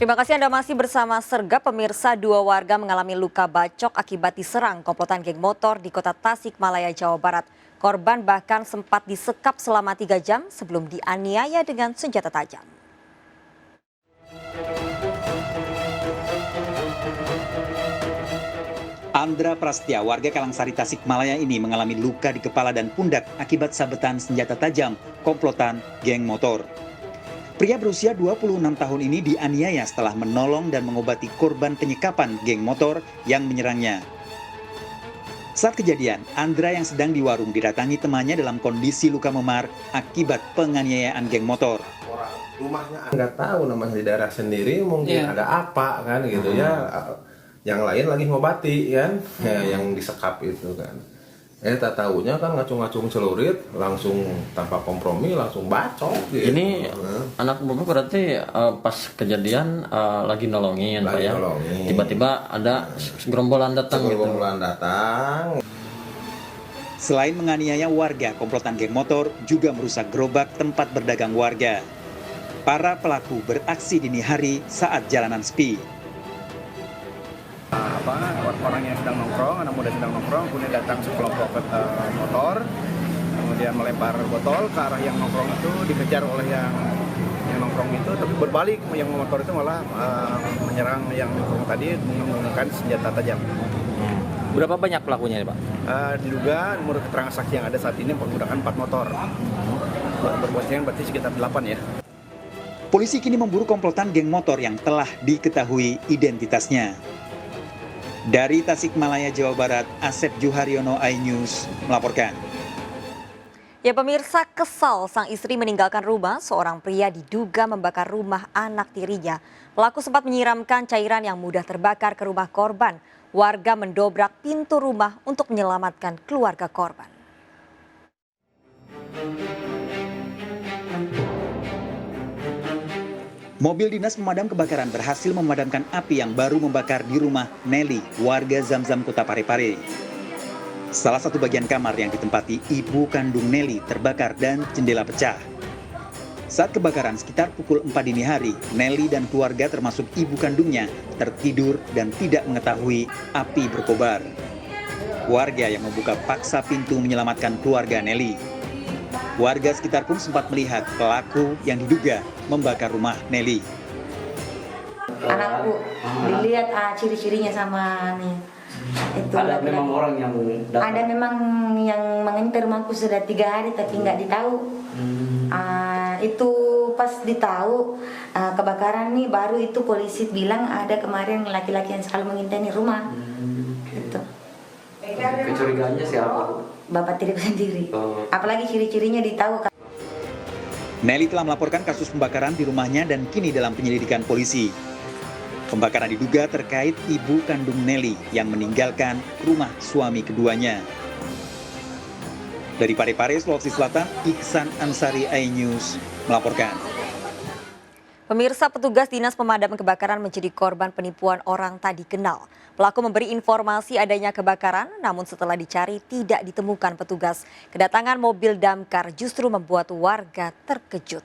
Terima kasih Anda masih bersama Sergap. Pemirsa, dua warga mengalami luka bacok akibat diserang komplotan geng motor di kota Tasikmalaya, Jawa Barat. Korban bahkan sempat disekap selama 3 jam sebelum dianiaya dengan senjata tajam. Andra Prastya, warga Kalangsari Tasikmalaya ini mengalami luka di kepala dan pundak akibat sabetan senjata tajam komplotan geng motor. Pria berusia 26 tahun ini dianiaya setelah menolong dan mengobati korban penyekapan geng motor yang menyerangnya. Saat kejadian, Andra yang sedang di warung didatangi temannya dalam kondisi luka memar akibat penganiayaan geng motor. Rumahnya nggak tahu namanya di daerah sendiri, mungkin ada apa kan gitu ya. Yang lain lagi ngobati kan, yang disekap itu kan. Tak tahunya kan ngacung-ngacung celurit, langsung tanpa kompromi, langsung bacok gitu. Ini anak bapak berarti pas kejadian lagi nolongin Pak ya? Tiba-tiba ada gerombolan datang gitu. Selain menganiaya warga, komplotan geng motor juga merusak gerobak tempat berdagang warga. Para pelaku beraksi dini hari saat jalanan sepi. Orang yang sedang nongkrong, anak muda sedang nongkrong, kemudian datang sekelompok motor, kemudian melempar botol ke arah yang nongkrong itu, dikejar oleh yang nongkrong itu, tapi berbalik yang motor itu malah menyerang yang nongkrong tadi menggunakan senjata tajam. Berapa banyak pelakunya Pak? Diduga menurut keterangan saksi yang ada saat ini menggunakan 4 motor. Berpotensi berarti sekitar 8 ya. Polisi kini memburu komplotan geng motor yang telah diketahui identitasnya. Dari Tasikmalaya, Jawa Barat, Asep Juharyono, iNews melaporkan. Ya pemirsa, kesal sang istri meninggalkan rumah, seorang pria diduga membakar rumah anak tirinya. Pelaku sempat menyiramkan cairan yang mudah terbakar ke rumah korban. Warga mendobrak pintu rumah untuk menyelamatkan keluarga korban. Mobil dinas pemadam kebakaran berhasil memadamkan api yang baru membakar di rumah Nelly, warga Zamzam, Kota Parepare. Salah satu bagian kamar yang ditempati ibu kandung Nelly terbakar dan jendela pecah. Saat kebakaran sekitar pukul 4 dini hari, Nelly dan keluarga termasuk ibu kandungnya tertidur dan tidak mengetahui api berkobar. Warga yang membuka paksa pintu menyelamatkan keluarga Nelly. Warga sekitar pun sempat melihat pelaku yang diduga membakar rumah Nelly. Anakku dilihat ciri-cirinya sama nih. Itu ada memang orang yang datang. Ada memang yang mengintai rumahku sudah 3 hari tapi nggak ditahu. Itu pas ditahu kebakaran nih baru itu polisi bilang ada kemarin laki-laki yang selalu mengintai rumah. Itu. Kecurigaannya siapa? Bapak tiriku sendiri. Apalagi ciri-cirinya ditahu. Nelly telah melaporkan kasus pembakaran di rumahnya dan kini dalam penyelidikan polisi. Pembakaran diduga terkait ibu kandung Nelly yang meninggalkan rumah suami keduanya. Dari Parepare, Sulawesi Selatan, Iksan Ansari, iNews melaporkan. Pemirsa, petugas Dinas Pemadam Kebakaran menjadi korban penipuan orang tak dikenal. Pelaku memberi informasi adanya kebakaran, namun setelah dicari tidak ditemukan petugas. Kedatangan mobil damkar justru membuat warga terkejut.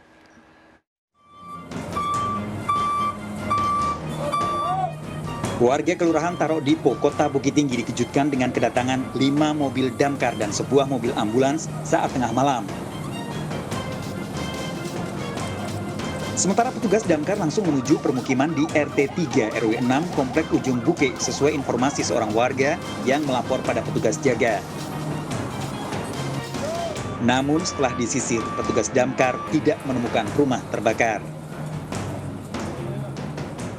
Warga Kelurahan Tarok Dipo, Kota Bukit Tinggi dikejutkan dengan kedatangan 5 mobil damkar dan sebuah mobil ambulans saat tengah malam. Sementara petugas damkar langsung menuju permukiman di RT 3 RW 6 Komplek Ujung Buke sesuai informasi seorang warga yang melapor pada petugas jaga. Namun setelah disisir, petugas damkar tidak menemukan rumah terbakar.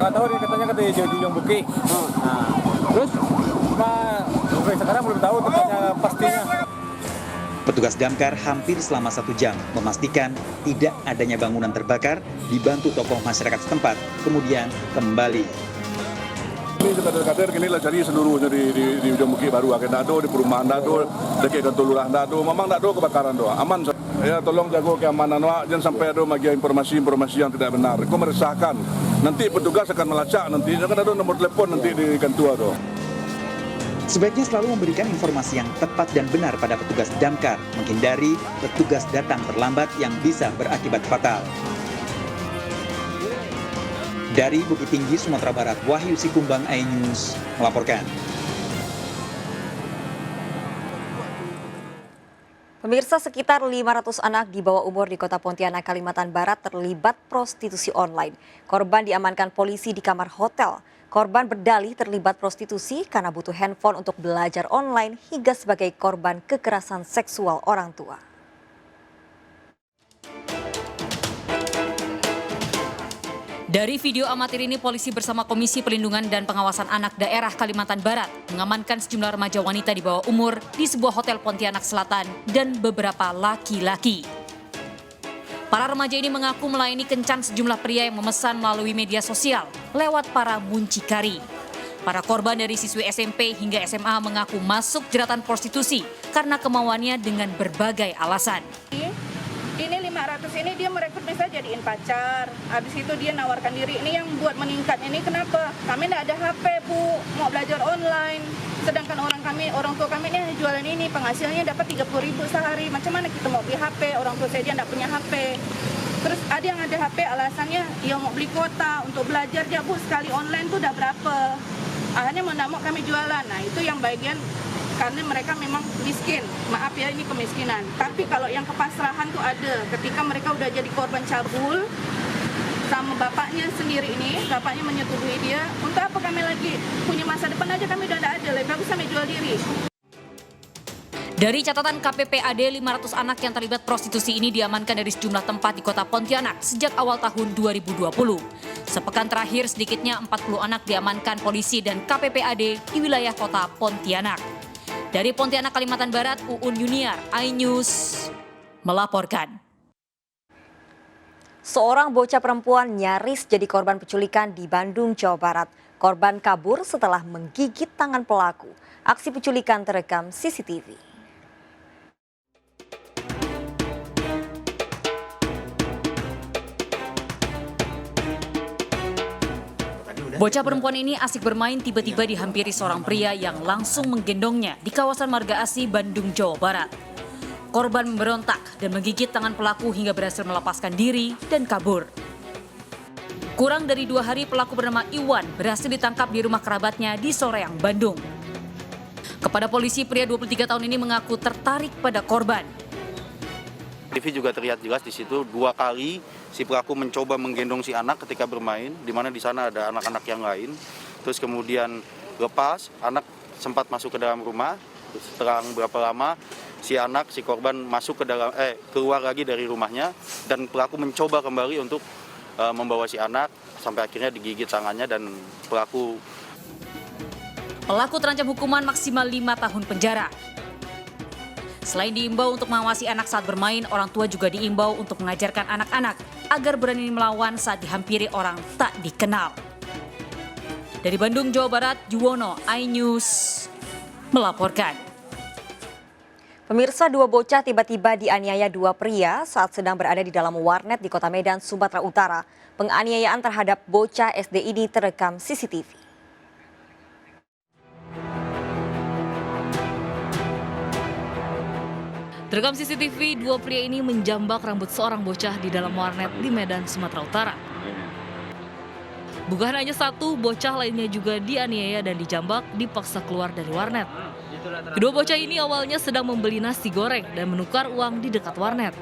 Nggak tahu dia katanya di Ujung Buke. Terus sampai sekarang belum tahu tempatnya pastinya. Petugas damkar hampir selama 1 jam memastikan tidak adanya bangunan terbakar, dibantu tokoh masyarakat setempat, kemudian kembali. Ini kader-kader kini lah cari seluruhnya di Ujung Bukit baru, akan dado di perumahan dado, dekat Lurah dado, memang dado kebakaran doa, aman. Ya tolong jaga keamanan doa, jangan sampai ada bagi informasi-informasi yang tidak benar. Kau meresahkan. Nanti petugas akan melacak nanti, akan ada nomor telepon nanti di kantor doa. Sebaiknya selalu memberikan informasi yang tepat dan benar pada petugas damkar, menghindari petugas datang terlambat yang bisa berakibat fatal. Dari Bukit Tinggi, Sumatera Barat, Wahyu Sikumbang, iNews melaporkan. Pemirsa, sekitar 500 anak di bawah umur di Kota Pontianak, Kalimantan Barat terlibat prostitusi online. Korban diamankan polisi di kamar hotel. Korban berdalih terlibat prostitusi karena butuh handphone untuk belajar online hingga sebagai korban kekerasan seksual orang tua. Dari video amatir ini, polisi bersama Komisi Pelindungan dan Pengawasan Anak Daerah Kalimantan Barat mengamankan sejumlah remaja wanita di bawah umur di sebuah hotel Pontianak Selatan dan beberapa laki-laki. Para remaja ini mengaku melayani kencan sejumlah pria yang memesan melalui media sosial lewat para muncikari. Para korban dari siswi SMP hingga SMA mengaku masuk jeratan prostitusi karena kemauannya dengan berbagai alasan. Ini 500 ini dia merekrut misalnya jadiin pacar, habis itu dia nawarkan diri. Ini yang buat meningkat ini kenapa? Kami tidak ada HP, Bu, mau belajar online. Sedangkan orang tua kami ini jualan ini, penghasilannya dapat 30.000 sehari. Macam mana kita mau beli HP? Orang tua saya dia tidak punya HP. Terus ada yang ada HP alasannya dia mau beli kuota untuk belajar dia, Bu, sekali online tuh udah berapa? Akhirnya mau kami jualan. Nah, itu yang bagian karena mereka memang miskin, maaf ya ini kemiskinan. Tapi kalau yang kepasrahan tuh ada, ketika mereka udah jadi korban cabul sama bapaknya sendiri ini, bapaknya menyetujui dia, untuk apa kami lagi punya masa depan aja kami udah ada, lebih bagus kami jual diri. Dari catatan KPPAD, 500 anak yang terlibat prostitusi ini diamankan dari sejumlah tempat di Kota Pontianak sejak awal tahun 2020. Sepekan terakhir sedikitnya 40 anak diamankan polisi dan KPPAD di wilayah Kota Pontianak. Dari Pontianak, Kalimantan Barat, Uun Yuniar, iNews melaporkan. Seorang bocah perempuan nyaris jadi korban penculikan di Bandung, Jawa Barat. Korban kabur setelah menggigit tangan pelaku. Aksi penculikan terekam CCTV. Bocah perempuan ini asik bermain tiba-tiba dihampiri seorang pria yang langsung menggendongnya di kawasan Marga Asih, Bandung, Jawa Barat. Korban memberontak dan menggigit tangan pelaku hingga berhasil melepaskan diri dan kabur. Kurang dari 2 hari pelaku bernama Iwan berhasil ditangkap di rumah kerabatnya di Soreang, Bandung. Kepada polisi, pria 23 tahun ini mengaku tertarik pada korban. TV juga terlihat jelas di situ 2 kali si pelaku mencoba menggendong si anak ketika bermain, di mana di sana ada anak-anak yang lain. Terus kemudian lepas, anak sempat masuk ke dalam rumah. Setelah berapa lama si korban masuk ke dalam keluar lagi dari rumahnya dan pelaku mencoba kembali untuk membawa si anak sampai akhirnya digigit tangannya dan pelaku terancam hukuman maksimal 5 tahun penjara. Selain diimbau untuk mengawasi anak saat bermain, orang tua juga diimbau untuk mengajarkan anak-anak agar berani melawan saat dihampiri orang tak dikenal. Dari Bandung, Jawa Barat, Juwono, iNews melaporkan. Pemirsa, 2 bocah tiba-tiba dianiaya 2 pria saat sedang berada di dalam warnet di Kota Medan, Sumatera Utara. Penganiayaan terhadap bocah SD ini terekam CCTV. Terekam CCTV, 2 pria ini menjambak rambut seorang bocah di dalam warnet di Medan, Sumatera Utara. Bukan hanya 1, bocah lainnya juga dianiaya dan dijambak dipaksa keluar dari warnet. Kedua bocah ini awalnya sedang membeli nasi goreng dan menukar uang di dekat warnet.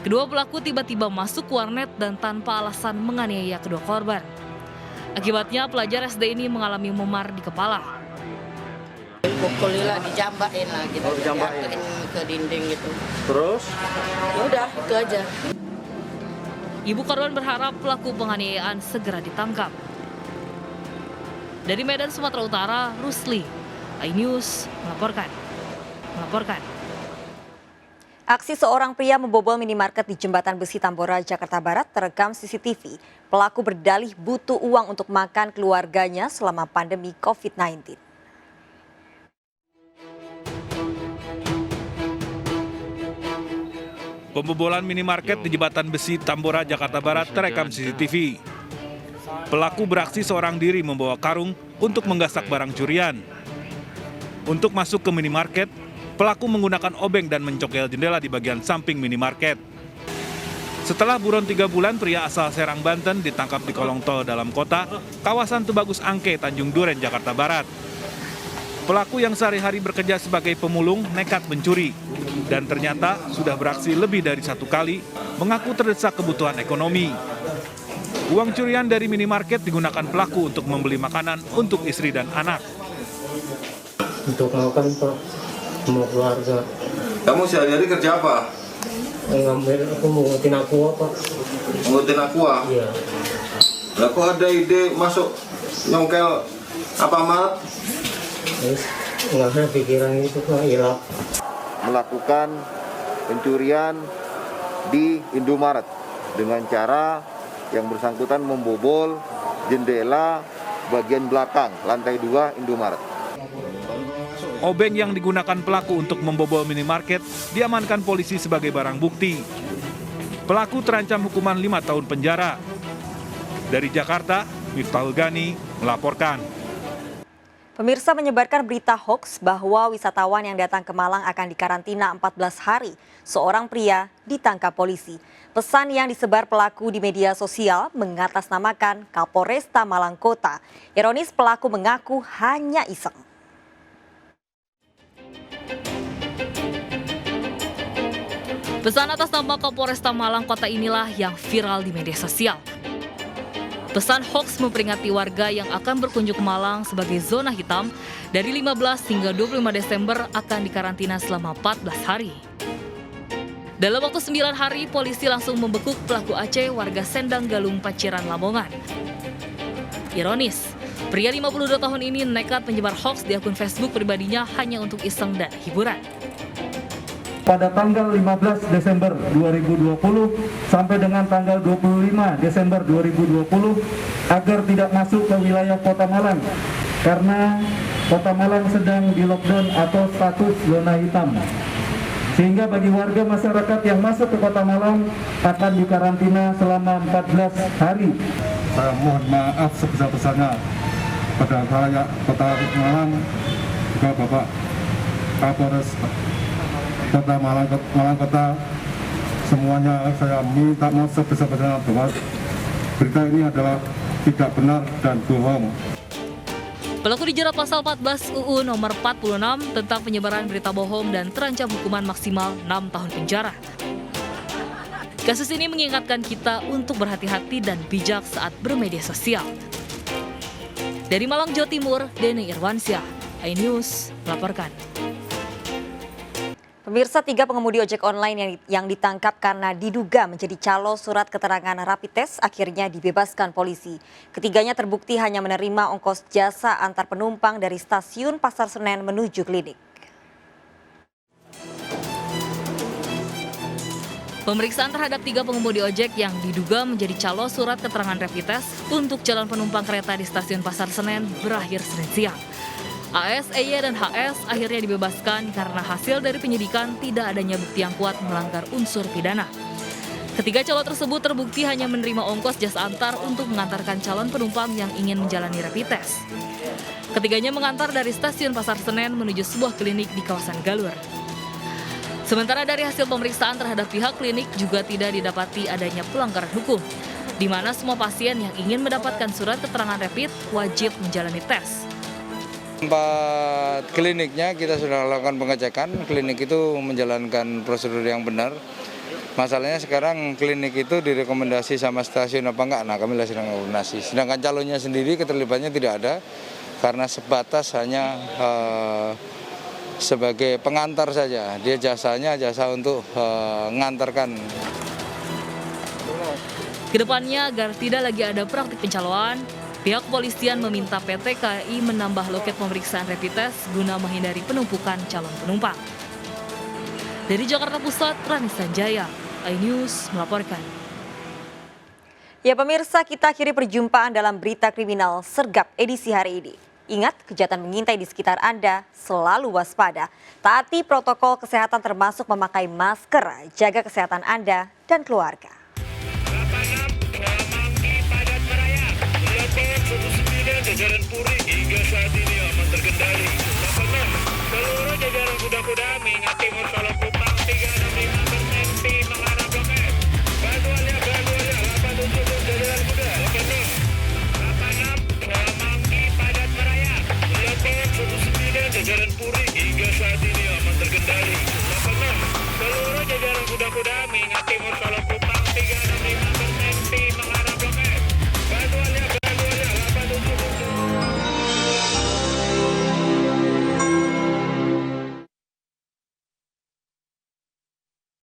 Kedua pelaku tiba-tiba masuk warnet dan tanpa alasan menganiaya kedua korban. Akibatnya pelajar SD ini mengalami memar di kepala. Pukulilah, dijambain lah gitu, dijatuhin ke dinding gitu. Terus? Ya udah, itu aja. Ibu korban berharap pelaku penganiayaan segera ditangkap. Dari Medan, Sumatera Utara, Rusli, iNews melaporkan. Aksi seorang pria membobol minimarket di Jembatan Besi Tambora, Jakarta Barat terekam CCTV. Pelaku berdalih butuh uang untuk makan keluarganya selama pandemi COVID-19. Pembobolan minimarket di Jembatan Besi Tambora, Jakarta Barat terekam CCTV. Pelaku beraksi seorang diri membawa karung untuk menggasak barang curian. Untuk masuk ke minimarket, pelaku menggunakan obeng dan mencongkel jendela di bagian samping minimarket. Setelah buron 3 bulan, pria asal Serang, Banten ditangkap di kolong tol dalam kota, kawasan Tubagus Angke, Tanjung Duren, Jakarta Barat. Pelaku yang sehari-hari bekerja sebagai pemulung nekat mencuri dan ternyata sudah beraksi lebih dari 1 kali, mengaku terdesak kebutuhan ekonomi. Uang curian dari minimarket digunakan pelaku untuk membeli makanan untuk istri dan anak. Untuk makan, Pak, sama keluarga. Kamu sehari-hari kerja apa? Aku mau ngutin aqua, Pak. Ngutin aqua? Iya. Lah kok ada ide masuk nyongkel apa Maret? Nggak ada pikiran itu, Pak, hilang. Melakukan pencurian di Indomaret dengan cara yang bersangkutan membobol jendela bagian belakang lantai 2 Indomaret. Obeng yang digunakan pelaku untuk membobol minimarket diamankan polisi sebagai barang bukti. Pelaku terancam hukuman 5 tahun penjara. Dari Jakarta, Miftahul Gani melaporkan. Pemirsa, menyebarkan berita hoaks bahwa wisatawan yang datang ke Malang akan dikarantina 14 hari. Seorang pria ditangkap polisi. Pesan yang disebar pelaku di media sosial mengatasnamakan Kapolresta Malang Kota. Ironis, pelaku mengaku hanya iseng. Pesan atas nama Kapolresta Malang Kota inilah yang viral di media sosial. Pesan hoaks memperingati warga yang akan berkunjung ke Malang sebagai zona hitam dari 15 hingga 25 Desember akan dikarantina selama 14 hari. Dalam waktu 9 hari, polisi langsung membekuk pelaku Aceh warga Sendang Galung, Paciran, Lamongan. Ironis, pria 52 tahun ini nekat menyebar hoaks di akun Facebook pribadinya hanya untuk iseng dan hiburan. Pada tanggal 15 Desember 2020 sampai dengan tanggal 25 Desember 2020 agar tidak masuk ke wilayah Kota Malang karena Kota Malang sedang di lockdown atau status zona hitam. Sehingga bagi warga masyarakat yang masuk ke Kota Malang akan dikarantina selama 14 hari. Saya mohon maaf sebesar-besarnya pada rakyat Kota Malang, juga Bapak Kapolres Kota Malang Kota, semuanya saya minta maaf sebesar-besarnya bahwa berita ini adalah tidak benar dan bohong. Pelaku dijerat pasal 14 UU nomor 46 tentang penyebaran berita bohong dan terancam hukuman maksimal 6 tahun penjara. Kasus ini mengingatkan kita untuk berhati-hati dan bijak saat bermedia sosial. Dari Malang, Jawa Timur, Deni Irwansyah, iNews melaporkan. Pemirsa, 3 pengemudi ojek online yang ditangkap karena diduga menjadi calo surat keterangan rapid test akhirnya dibebaskan polisi. Ketiganya terbukti hanya menerima ongkos jasa antar penumpang dari stasiun Pasar Senen menuju klinik. Pemeriksaan terhadap 3 pengemudi ojek yang diduga menjadi calo surat keterangan rapid test untuk calon penumpang kereta di stasiun Pasar Senen berakhir Senin siang. AS, EY, dan HS akhirnya dibebaskan karena hasil dari penyidikan tidak adanya bukti yang kuat melanggar unsur pidana. Ketiga calo tersebut terbukti hanya menerima ongkos jasa antar untuk mengantarkan calon penumpang yang ingin menjalani rapid test. Ketiganya mengantar dari stasiun Pasar Senen menuju sebuah klinik di kawasan Galur. Sementara dari hasil pemeriksaan terhadap pihak klinik juga tidak didapati adanya pelanggaran hukum, di mana semua pasien yang ingin mendapatkan surat keterangan rapid wajib menjalani tes. Tempat kliniknya kita sudah lakukan pengecekan, klinik itu menjalankan prosedur yang benar. Masalahnya sekarang klinik itu direkomendasi sama stasiun apa enggak, nah kami sedang koordinasi. Sedangkan calonnya sendiri keterlibatannya tidak ada, karena sebatas hanya sebagai pengantar saja. Dia jasanya jasa untuk mengantarkan. Kedepannya agar tidak lagi ada praktik pencaloan, pihak kepolisian meminta PT KAI menambah loket pemeriksaan rapid test guna menghindari penumpukan calon penumpang. Dari Jakarta Pusat, Rani Sanjaya, iNews melaporkan. Ya pemirsa, kita akhiri perjumpaan dalam berita kriminal Sergap edisi hari ini. Ingat, kejahatan mengintai di sekitar Anda, selalu waspada. Taati protokol kesehatan termasuk memakai masker, jaga kesehatan Anda dan keluarga. Jajaran Puri hingga saat ini aman terkendali. 86, seluruh jajaran kuda-kuda mengingat timur Solo Kupang 365 berhenti mengarah Blok M. Bantuan kuda mengingati motor